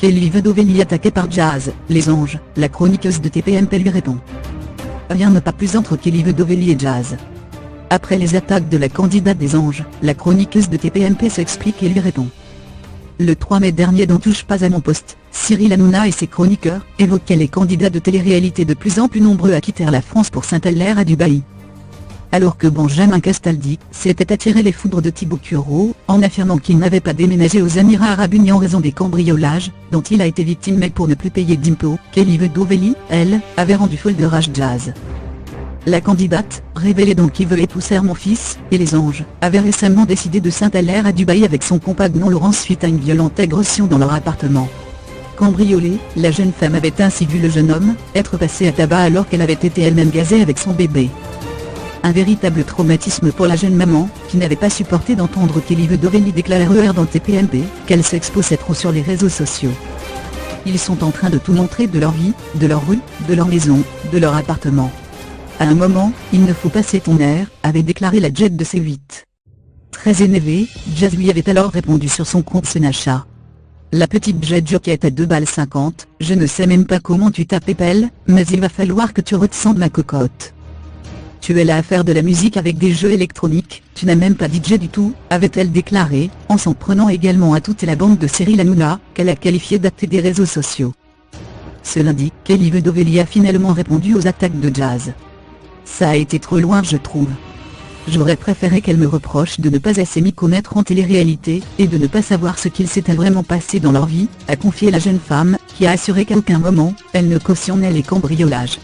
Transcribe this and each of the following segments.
Kelly Vedovely attaquée par Jazz, les anges, la chroniqueuse de TPMP lui répond. Rien ne va plus entre Kelly Vedovely et Jazz. Après les attaques de la candidate des anges, la chroniqueuse de TPMP s'explique et lui répond. Le 3 mai dernier dans Touche pas à mon poste, Cyril Hanouna et ses chroniqueurs évoquaient les candidats de télé-réalité de plus en plus nombreux à quitter la France pour s'installer à Dubaï. Alors que Benjamin Castaldi s'était attiré les foudres de Thibaut Curot, en affirmant qu'il n'avait pas déménagé aux Émirats Arabes Unis en raison des cambriolages dont il a été victime mais pour ne plus payer d'impôts, Kelly Vedovely, elle, avait rendu folle de rage Jazz. La candidate, révélait donc qui veut épouser mon fils, et les anges, avait récemment décidé de s'installer à Dubaï avec son compagnon Laurent suite à une violente agression dans leur appartement. Cambriolée, la jeune femme avait ainsi vu le jeune homme être passé à tabac alors qu'elle avait été elle-même gazée avec son bébé. Un véritable traumatisme pour la jeune maman, qui n'avait pas supporté d'entendre Kelly Vedovely déclarer dans TPMP, qu'elle s'exposait trop sur les réseaux sociaux. Ils sont en train de tout montrer de leur vie, de leur rue, de leur maison, de leur appartement. À un moment, il ne faut passer ton air, avait déclaré la jet de C8. Très énervée, Jazz lui avait alors répondu sur son compte Snapchat. La petite jet jockey à 2,50 balles, je ne sais même pas comment tu t'appelles, mais il va falloir que tu redescendes ma cocotte. Tu es là à faire de la musique avec des jeux électroniques, tu n'as même pas DJ du tout, avait-elle déclaré, en s'en prenant également à toute la bande de Cyril Hanouna, qu'elle a qualifié d'acte des réseaux sociaux. Ce lundi, Kelly Vedovely a finalement répondu aux attaques de Jazz. Ça a été trop loin je trouve. J'aurais préféré qu'elle me reproche de ne pas assez m'y connaître en télé-réalité, et de ne pas savoir ce qu'il s'était vraiment passé dans leur vie, a confié la jeune femme, qui a assuré qu'à aucun moment, elle ne cautionnait les cambriolages.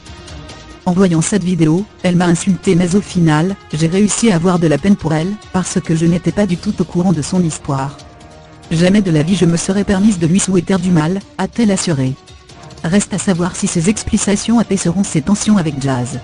En voyant cette vidéo, elle m'a insulté mais au final, j'ai réussi à avoir de la peine pour elle, parce que je n'étais pas du tout au courant de son histoire. Jamais de la vie je me serais permise de lui souhaiter du mal, a-t-elle assuré. Reste à savoir si ces explications apaiseront ses tensions avec Jazz.